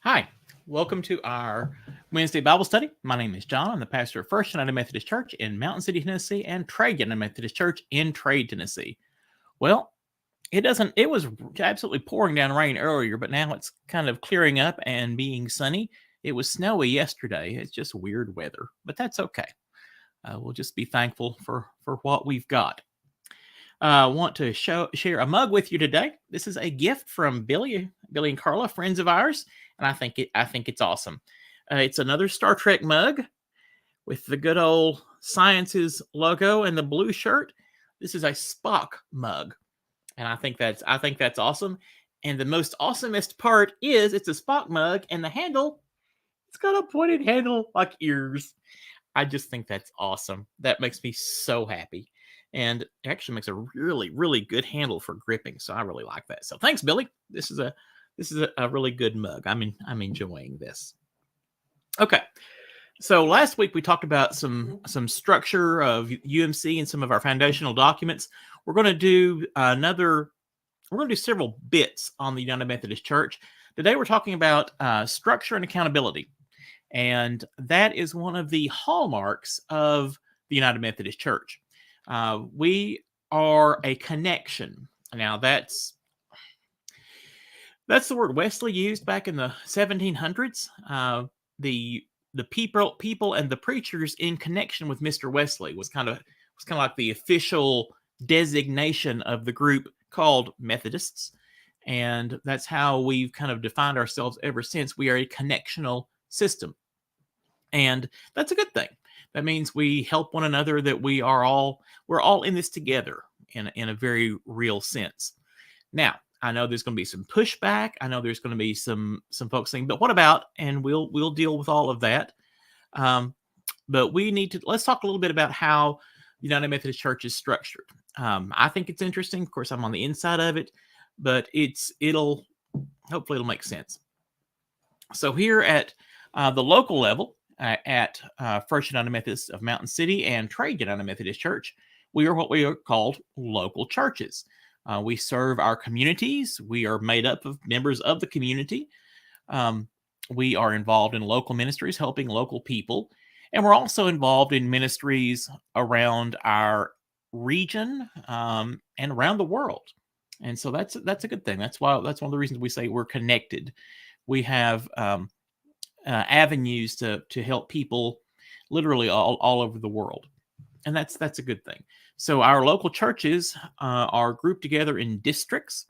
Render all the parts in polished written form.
Hi, welcome to our Wednesday Bible study. My name is John. I'm the pastor of First United Methodist Church in Mountain City, Tennessee, and Trade United Methodist Church in Trade, Tennessee. Well, it was absolutely pouring down rain earlier, but now it's kind of clearing up and being sunny. It was snowy yesterday. It's just weird weather, but that's okay. We'll just be thankful for what we've got. I want to share a mug with you today. This is a gift from Billy and Carla, friends of ours, and I think it's awesome. It's another Star Trek mug with the good old Sciences logo and the blue shirt. This is a Spock mug, and I think that's awesome. And the most awesomest part is it's a Spock mug, and the handle, it's got a pointed handle like ears. I just think that's awesome. That makes me so happy. And it actually makes a really, really good handle for gripping. So I really like that. So thanks, Billy. This is a really good mug. I'm enjoying this. Okay. So last week we talked about some structure of UMC and some of our foundational documents. We're going to do several bits on the United Methodist Church. Today we're talking about structure and accountability. And that is one of the hallmarks of the United Methodist Church. We are a connection. Now, that's the word Wesley used back in the 1700s. The people and the preachers in connection with Mr. Wesley was kind of like the official designation of the group called Methodists. And that's how we've kind of defined ourselves ever since. We are a connectional system. And that's a good thing. That means we help one another, that we're all in this together in a very real sense. Now, I know there's going to be some pushback. I know there's going to be some folks saying, but what about, and we'll deal with all of that. But let's talk a little bit about how the United Methodist Church is structured. I think it's interesting. Of course, I'm on the inside of it, but hopefully it'll make sense. So here at the local level, at First United Methodist of Mountain City and Trade United Methodist Church, we are what we are called local churches. We serve our communities. We are made up of members of the community. We are involved in local ministries, helping local people. And we're also involved in ministries around our region and around the world. And so that's a good thing. That's one of the reasons we say we're connected. We have avenues to help people literally all over the world. And that's a good thing. So our local churches are grouped together in districts.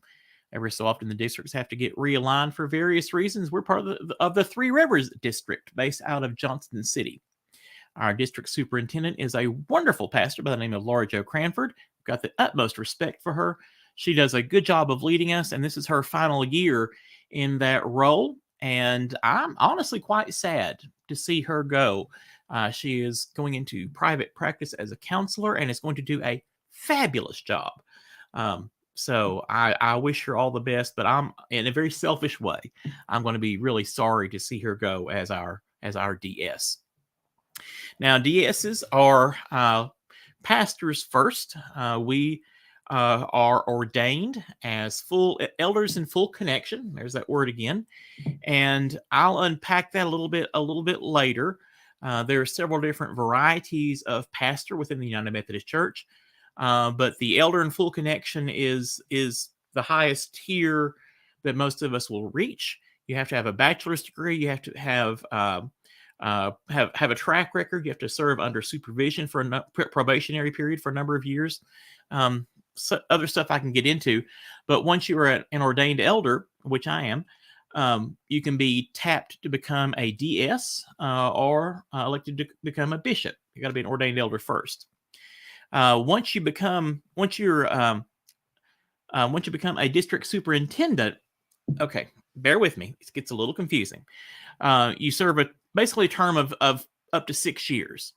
Every so often the districts have to get realigned for various reasons. We're part of the Three Rivers district based out of Johnston City. Our district superintendent is a wonderful pastor by the name of Laura Jo Cranford. We've got the utmost respect for her. She does a good job of leading us, and this is her final year in that role. And I'm honestly quite sad to see her go. She is going into private practice as a counselor and is going to do a fabulous job. So I wish her all the best, but I'm in a very selfish way. I'm going to be really sorry to see her go as our DS. Now, DSs are pastors first. We are ordained as full elders in full connection. There's that word again. And I'll unpack that a little bit later. There are several different varieties of pastor within the United Methodist Church. But the elder in full connection is the highest tier that most of us will reach. You have to have a bachelor's degree. You have to have a track record. You have to serve under supervision for a probationary period for a number of years. So other stuff I can get into, but once you are an ordained elder, which I am, you can be tapped to become a DS or elected to become a bishop. You got to be an ordained elder first. Once you become a district superintendent, okay, bear with me. It gets a little confusing. You serve basically a term of up to 6 years.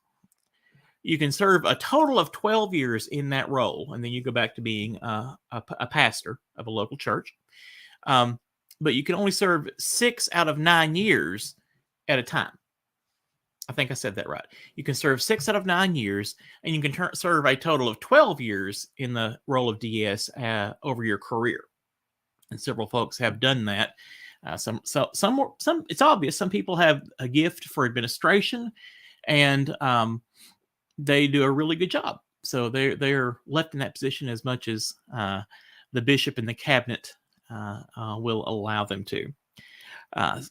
You can serve a total of 12 years in that role, and then you go back to being a pastor of a local church. But you can only serve 6 out of 9 years at a time. I think I said that right. You can serve 6 out of 9 years, and you can serve a total of 12 years in the role of DS over your career. And several folks have done that. Some. It's obvious. Some people have a gift for administration, and they do a really good job. So they're left in that position as much as the bishop and the cabinet will allow them to.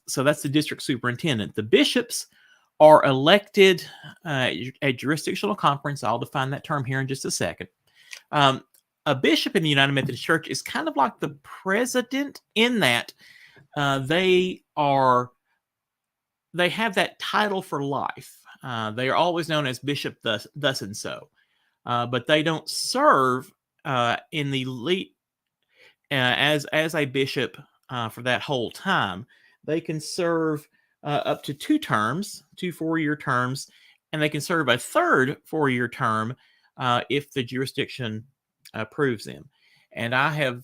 So that's the district superintendent. The bishops are elected at jurisdictional conference. I'll define that term here in just a second. A bishop in the United Methodist Church is kind of like the president in that they have that title for life. They are always known as bishop thus and so, but they don't serve in the as a bishop for that whole time. They can serve up to 2 terms, 2 4-year terms, and they can serve a third 4-year term if the jurisdiction approves them. And I have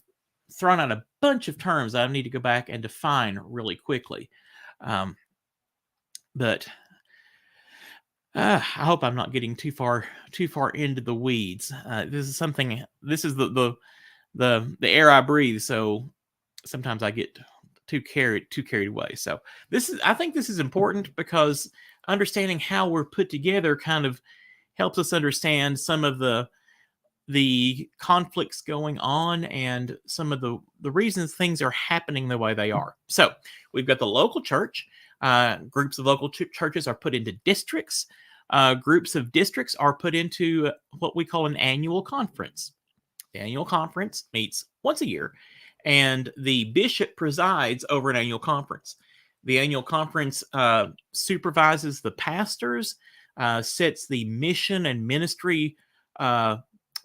thrown out a bunch of terms I need to go back and define really quickly. But I hope I'm not getting too far into the weeds. This is the air I breathe. So sometimes I get too carried away. So I think this is important because understanding how we're put together kind of helps us understand some of the conflicts going on and some of the reasons things are happening the way they are. So we've got the local church. Groups of local churches are put into districts. Groups of districts are put into what we call an annual conference. The annual conference meets once a year, and the bishop presides over an annual conference. The annual conference supervises the pastors, sets the mission and ministry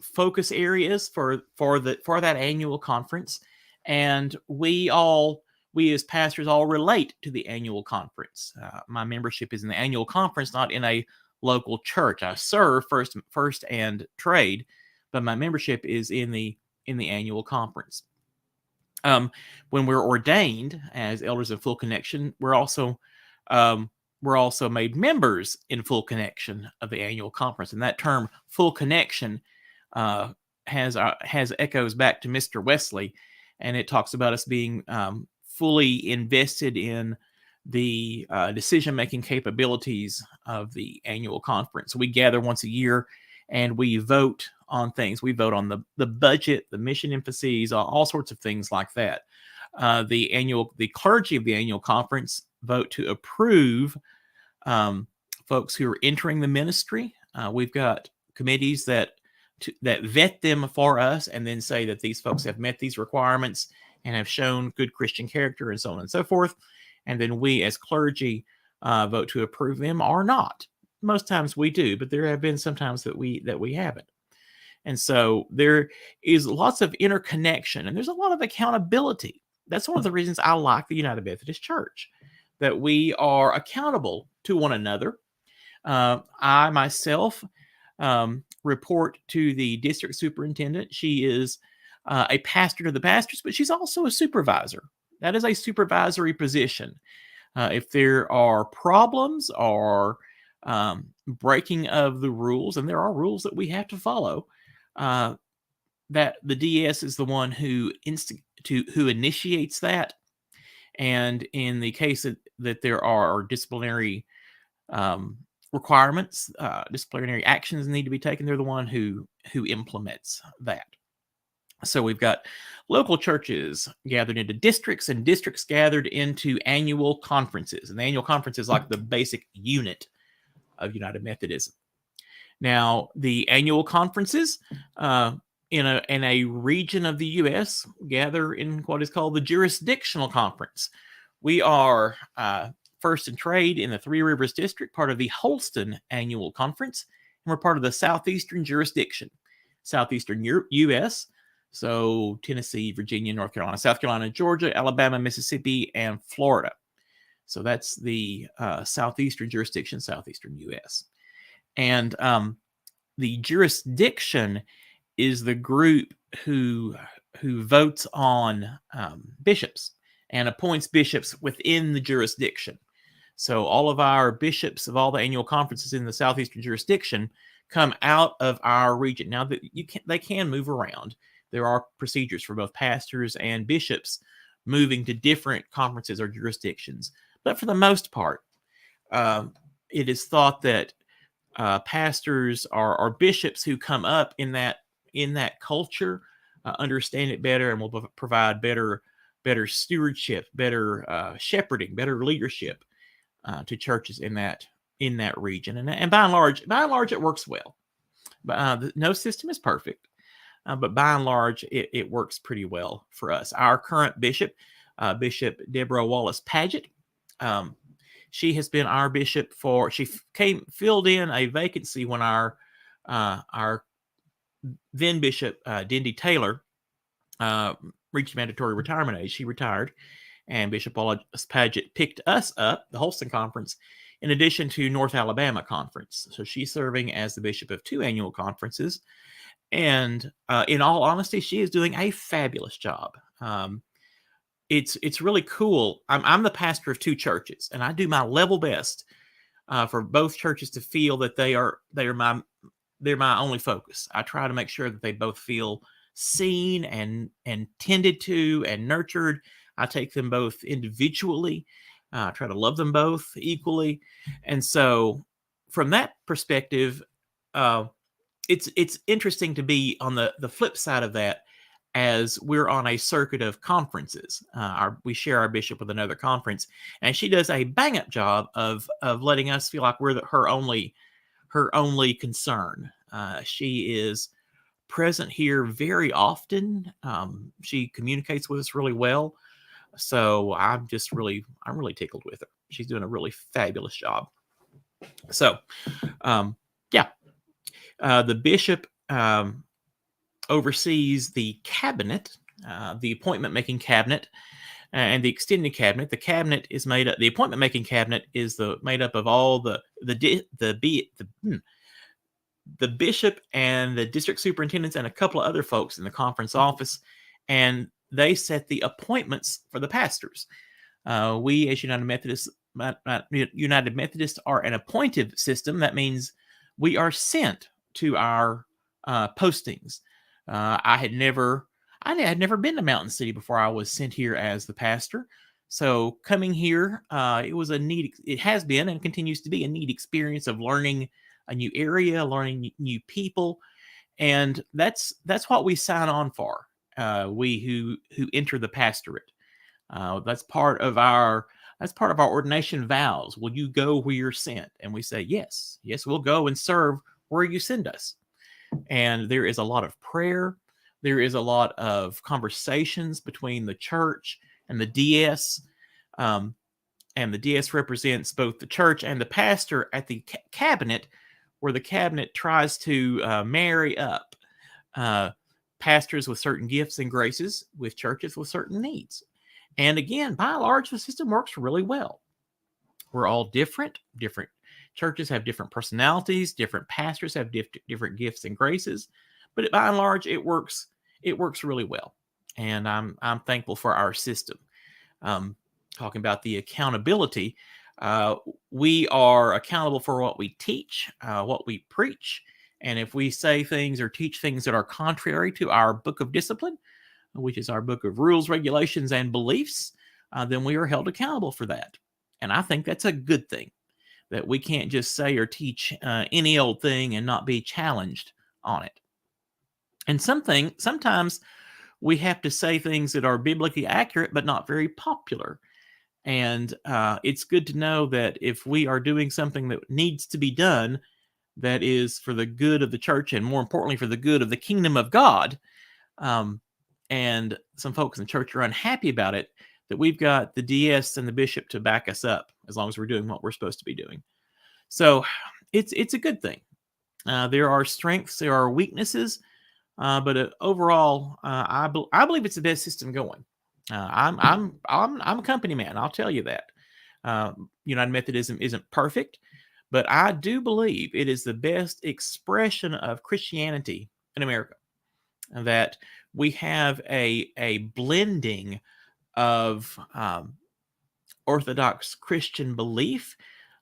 focus areas for that annual conference, and we as pastors all relate to the annual conference. My membership is in the annual conference, not in a local church. I serve first and trade, but my membership is in the annual conference. When we're ordained as elders in Full Connection, we're also made members in Full Connection of the annual conference, and that term "full connection" has echoes back to Mr. Wesley, and it talks about us being fully invested in the decision-making capabilities of the annual conference. We gather once a year, and we vote on things. We vote on the budget, the mission emphases, all sorts of things like that. The clergy of the annual conference vote to approve folks who are entering the ministry. We've got committees that vet them for us and then say that these folks have met these requirements and have shown good Christian character and so on and so forth. And then we as clergy vote to approve them or not. Most times we do, but there have been some times that we haven't. And so there is lots of interconnection and there's a lot of accountability. That's one of the reasons I like the United Methodist Church, that we are accountable to one another. I myself report to the district superintendent. She is a pastor to the pastors, but she's also a supervisor. That is a supervisory position. If there are problems or breaking of the rules, and there are rules that we have to follow, that the DS is the one who initiates that. And in the case that there are disciplinary requirements, disciplinary actions need to be taken, they're the one who implements that. So we've got local churches gathered into districts and districts gathered into annual conferences. And the annual conference is like the basic unit of United Methodism. Now, the annual conferences in a region of the U.S. gather in what is called the jurisdictional conference. We are first in trade in the Three Rivers District, part of the Holston Annual Conference, and we're part of the Southeastern Jurisdiction, Southeastern U.S., so Tennessee, Virginia, North Carolina, South Carolina, Georgia, Alabama, Mississippi, and Florida. So that's the Southeastern Jurisdiction, Southeastern U.S. And the jurisdiction is the group who votes on bishops and appoints bishops within the jurisdiction. So all of our bishops of all the annual conferences in the Southeastern Jurisdiction come out of our region. Now, they can move around. There are procedures for both pastors and bishops, moving to different conferences or jurisdictions. But for the most part, it is thought that pastors or bishops who come up in that culture understand it better and will provide better stewardship, better shepherding, better leadership to churches in that region. And by and large, it works well. But no system is perfect. But by and large, it works pretty well for us. Our current bishop, Bishop Deborah Wallace Paget, she has been our bishop filled in a vacancy when our then bishop Dindy Taylor reached mandatory retirement age. She retired, and Bishop Wallace Paget picked us up, the Holston Conference, in addition to North Alabama Conference. So she's serving as the bishop of 2 annual conferences. And in all honesty, she is doing a fabulous job. It's really cool. I'm the pastor of 2 churches, and I do my level best for both churches to feel that they're my only focus. I try to make sure that they both feel seen and tended to and nurtured. I take them both individually. I try to love them both equally, and so from that perspective, it's interesting to be on the flip side of that, as we're on a circuit of conferences. We share our bishop with another conference, and she does a bang up job of letting us feel like we're her only concern. She is present here very often. She communicates with us really well. So I'm really tickled with her. She's doing a really fabulous job. So, yeah. The bishop oversees the cabinet, the appointment-making cabinet, and the extended cabinet. The cabinet is made up. The appointment-making cabinet is made up of all the bishop and the district superintendents and a couple of other folks in the conference office, and they set the appointments for the pastors. We, as United Methodists, are an appointive system. That means we are sent to our postings. I had never been to Mountain City before I was sent here as the pastor. So coming here, it has been and continues to be a neat experience of learning a new area, learning new people, and that's what we sign on for. We who enter the pastorate. That's part of our ordination vows. Will you go where you're sent? And we say yes, we'll go and serve where you send us. And there is a lot of prayer. There is a lot of conversations between the church and the DS. And the DS represents both the church and the pastor at the cabinet, where the cabinet tries to marry up pastors with certain gifts and graces with churches with certain needs. And again, by and large, the system works really well. We're all different. Different churches have different personalities. Different pastors have different gifts and graces. But by and large, it works really well. And I'm thankful for our system. Talking about the accountability, we are accountable for what we teach, what we preach. And if we say things or teach things that are contrary to our book of discipline, which is our book of rules, regulations, and beliefs, then we are held accountable for that. And I think that's a good thing, that we can't just say or teach any old thing and not be challenged on it. And sometimes we have to say things that are biblically accurate but not very popular. And it's good to know that if we are doing something that needs to be done, that is for the good of the church and more importantly for the good of the kingdom of God, and some folks in the church are unhappy about it, that we've got the DS and the bishop to back us up as long as we're doing what we're supposed to be doing. So it's a good thing. There are strengths, there are weaknesses, but overall, I believe it's the best system going. I'm a company man. I'll tell you that. United Methodism isn't perfect, but I do believe it is the best expression of Christianity in America. That we have a blending of Orthodox Christian belief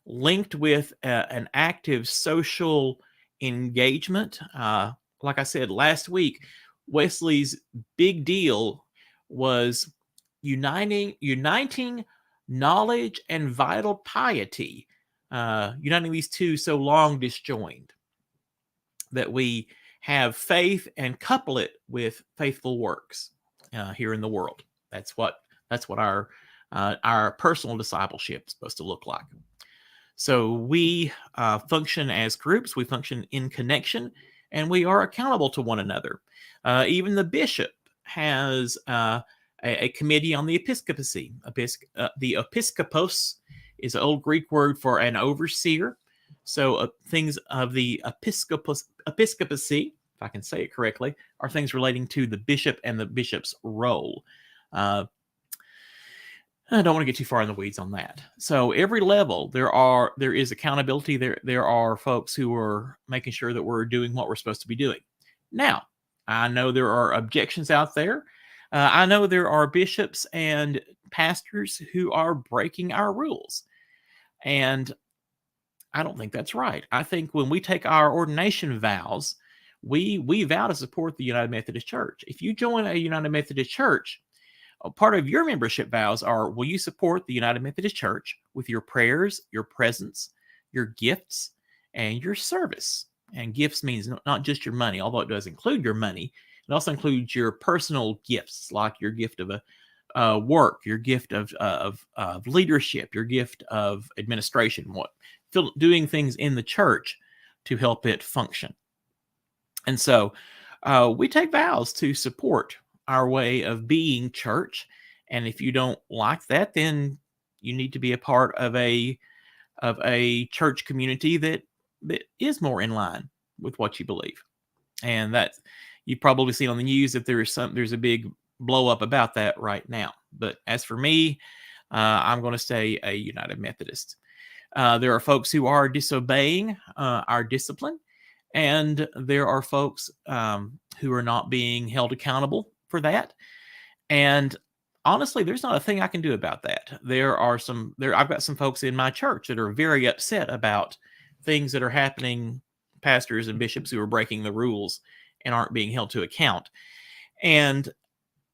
linked with an active social engagement. Like I said last week, Wesley's big deal was uniting knowledge and vital piety, uniting these two so long disjoined, that we have faith and couple it with faithful works here in the world. That's what our personal discipleship is supposed to look like. So we function as groups, we function in connection, and we are accountable to one another. Even the bishop has a committee on the episcopacy. The episkopos is an old Greek word for an overseer. So things of the episcopacy, if I can say it correctly, are things relating to the bishop and the bishop's role. I don't want to get too far in the weeds on that. So every level, there is accountability. There are folks who are making sure that we're doing what we're supposed to be doing. Now, I know there are objections out there. I know there are bishops and pastors who are breaking our rules. And I don't think that's right. I think when we take our ordination vows, we vow to support the United Methodist Church. If you join a United Methodist Church, a part of your membership vows are, will you support the United Methodist Church with your prayers, your presence, your gifts, and your service? And gifts means not just your money, although it does include your money. It also includes your personal gifts, like your gift of work, your gift of leadership, your gift of administration, doing things in the church to help it function. And so we take vows to support our way of being church. And if you don't like that, then you need to be a part of a church community that is more in line with what you believe. And that you've probably seen on the news that there's a big blow up about that right now. But as for me, I'm going to stay a United Methodist. There are folks who are disobeying our discipline, and there are folks who are not being held accountable for that. And honestly, there's not a thing I can do about that. I've got some folks in my church that are very upset about things that are happening, pastors and bishops who are breaking the rules and aren't being held to account. And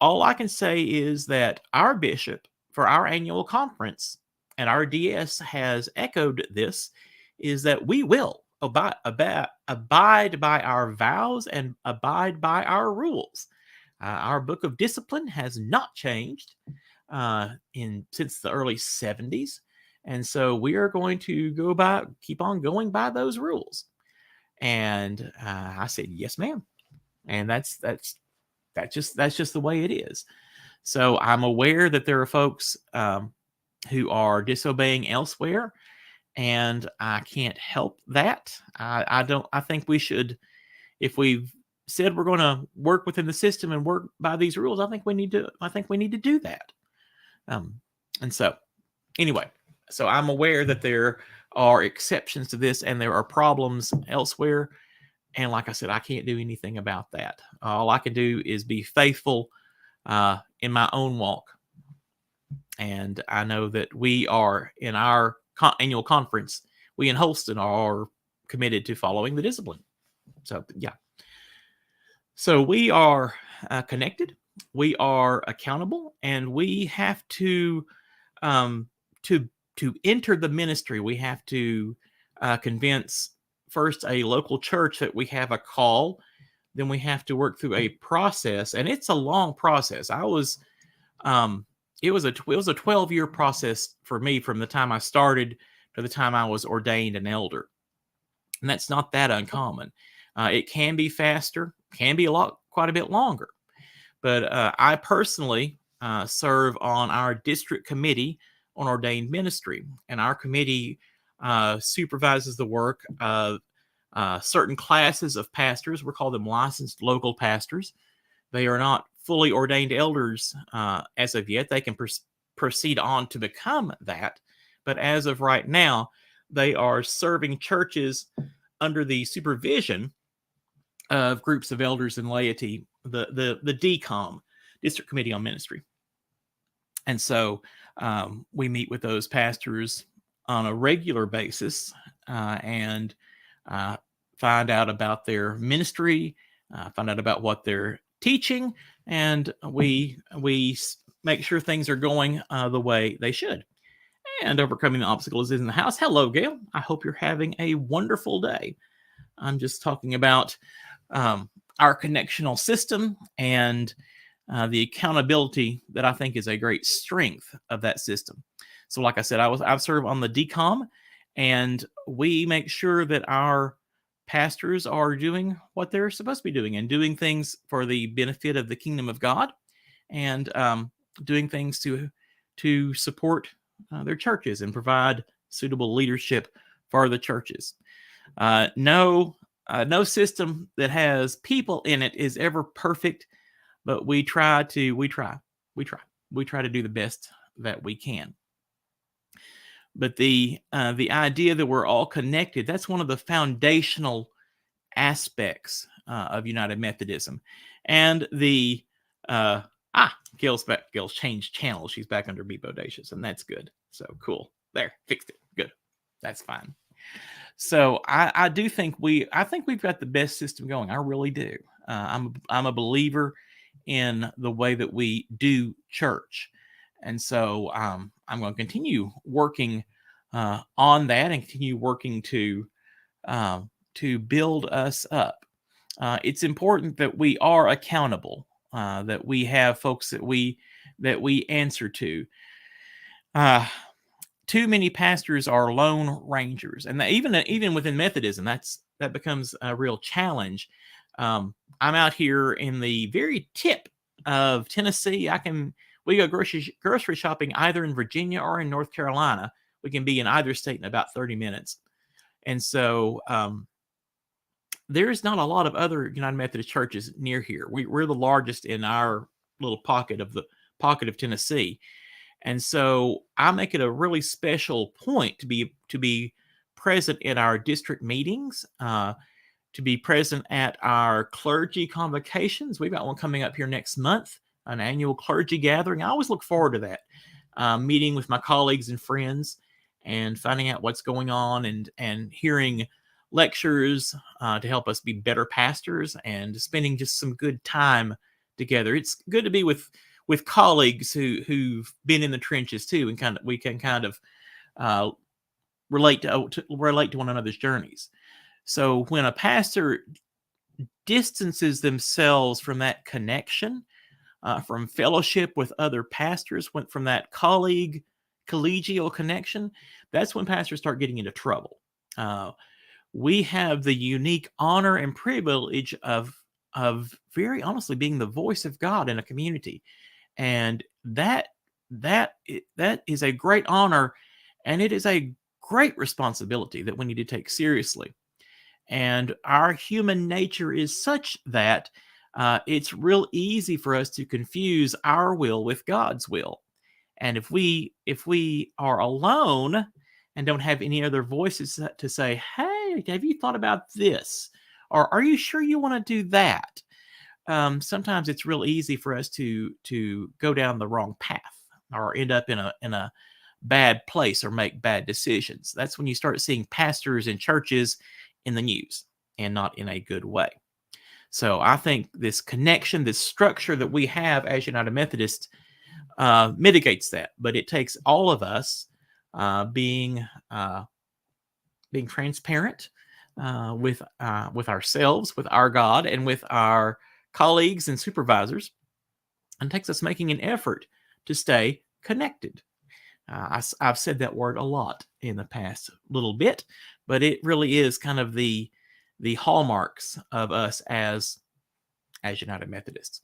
all I can say is that our bishop for our annual conference, and our DS has echoed this, is that we will abide by our vows and abide by our rules. Our book of discipline has not changed since the early 70s. And so we are going to keep on going by those rules. And I said, yes, ma'am. And that's just the way it is. So I'm aware that there are folks who are disobeying elsewhere, and I can't help that. I think we should, if we've said we're going to work within the system and work by these rules, I think we need to do that. And so anyway, so I'm aware that there are exceptions to this and there are problems elsewhere. And like I said, I can't do anything about that. All I can do is be faithful in my own walk. And I know that we are in our annual conference, we in Holston are committed to following the discipline. So yeah. So we are connected, we are accountable, and we have to enter the ministry. We have to convince first a local church that we have a call. Then we have to work through a process, and it's a long process. It was a 12-year process for me from the time I started to the time I was ordained an elder, and that's not that uncommon. It can be faster, can be quite a bit longer. But I personally serve on our district committee on ordained ministry, and our committee supervises the work of certain classes of pastors. We call them licensed local pastors. They are not fully ordained elders as of yet. They can proceed on to become that. But as of right now, they are serving churches under the supervision of groups of elders and laity, the DCOM, District Committee on Ministry. And so we meet with those pastors on a regular basis and find out about their ministry, find out about what they're teaching, and we make sure things are going the way they should. And overcoming the obstacles is in the house. Hello, Gail. I hope you're having a wonderful day. I'm just talking about our connectional system and the accountability that I think is a great strength of that system. So, like I said, I serve on the DCOM, and we make sure that our pastors are doing what they're supposed to be doing and doing things for the benefit of the kingdom of God, and doing things to support their churches and provide suitable leadership for the churches. No system that has people in it is ever perfect, but we try to do the best that we can. But the idea that we're all connected, that's one of the foundational aspects of United Methodism. And the Gail's back. Gail's changed channels. She's back under Be Bodacious, and that's good. So cool. There, fixed it. Good. That's fine. So I do think we've got the best system going. I really do. I'm a believer in the way that we do church, and so I'm going to continue working on that and continue working to build us up. It's important that we are accountable, that we have folks that we answer to. Too many pastors are lone rangers, and even within Methodism, that becomes a real challenge. I'm out here in the very tip of Tennessee. We go grocery shopping either in Virginia or in North Carolina. We can be in either state in about 30 minutes, and so there's not a lot of other United Methodist churches near here. We're the largest in our little pocket of Tennessee. And so I make it a really special point to be present in our district meetings, to be present at our clergy convocations. We've got one coming up here next month, an annual clergy gathering. I always look forward to that, meeting with my colleagues and friends and finding out what's going on and hearing lectures to help us be better pastors and spending just some good time together. It's good to be with colleagues who've been in the trenches too, and we can relate to one another's journeys. So when a pastor distances themselves from that connection, from fellowship with other pastors, from that collegial connection, that's when pastors start getting into trouble. We have the unique honor and privilege of very honestly being the voice of God in a community. And that is a great honor, and it is a great responsibility that we need to take seriously. And our human nature is such that it's real easy for us to confuse our will with God's will. And if we are alone and don't have any other voices to say, "Hey, have you thought about this?" or "Are you sure you want to do that?" Sometimes it's real easy for us to go down the wrong path or end up in a bad place or make bad decisions. That's when you start seeing pastors and churches in the news, and not in a good way. So I think this connection, this structure that we have as United Methodists mitigates that, but it takes all of us being transparent with ourselves, with our God, and with our colleagues and supervisors, and takes us making an effort to stay connected. I've said that word a lot in the past little bit, but it really is kind of the hallmarks of us as United Methodists.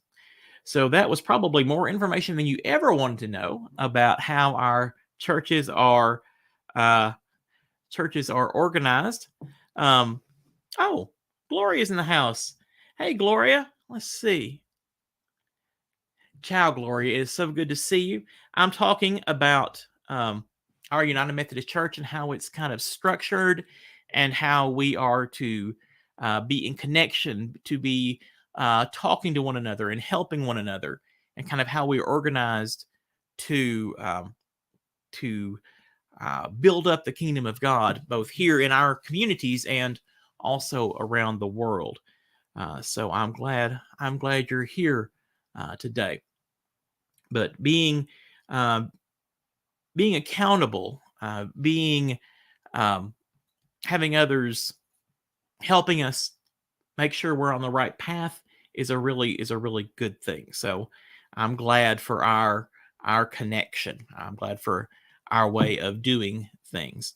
So that was probably more information than you ever wanted to know about how our churches are organized. Oh, Gloria's in the house. Hey, Gloria. Let's see. Ciao, Gloria. It is so good to see you. I'm talking about our United Methodist Church and how it's kind of structured, and how we are to be in connection, to be talking to one another and helping one another, and kind of how we're organized to build up the kingdom of God, both here in our communities and also around the world. So I'm glad you're here today. But uh, being accountable, being having others helping us make sure we're on the right path is a really good thing. So I'm glad for our connection. I'm glad for our way of doing things.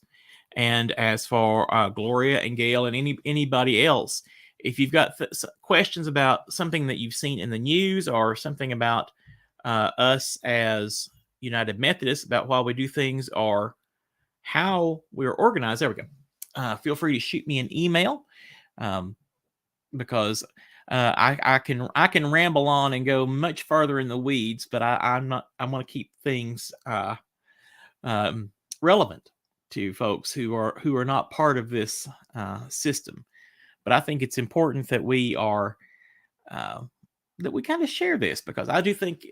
And as for Gloria and Gail and anybody else, if you've got questions about something that you've seen in the news or something about us as United Methodists, about why we do things or how we're organized, there we go. Feel free to shoot me an email. Because I can ramble on and go much farther in the weeds, but I'm not. I want to keep things relevant to folks who are not part of this system. But I think it's important that we are that we kind of share this, because I do think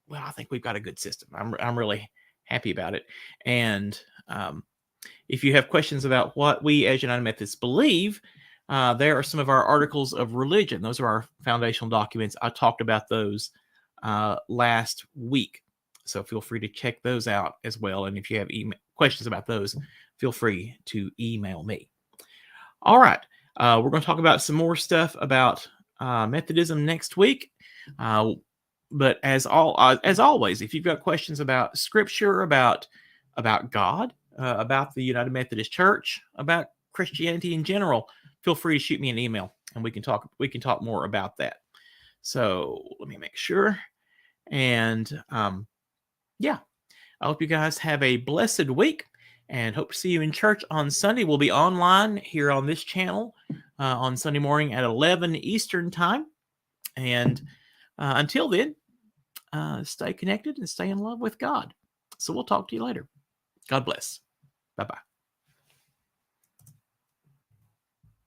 well, I think we've got a good system. I'm really happy about it. And if you have questions about what we as United Methodists believe, there are some of our articles of religion. Those are our foundational documents. I talked about those last week. So feel free to check those out as well. And if you have questions about those, feel free to email me. All right. We're going to talk about some more stuff about Methodism next week. But as always, if you've got questions about Scripture, about God, about the United Methodist Church, about Christianity in general, feel free to shoot me an email, and we can talk more about that. So let me make sure. And yeah, I hope you guys have a blessed week, and hope to see you in church on Sunday. We'll be online here on this channel on Sunday morning at 11 Eastern time. And until then, stay connected and stay in love with God. So we'll talk to you later. God bless. Bye-bye.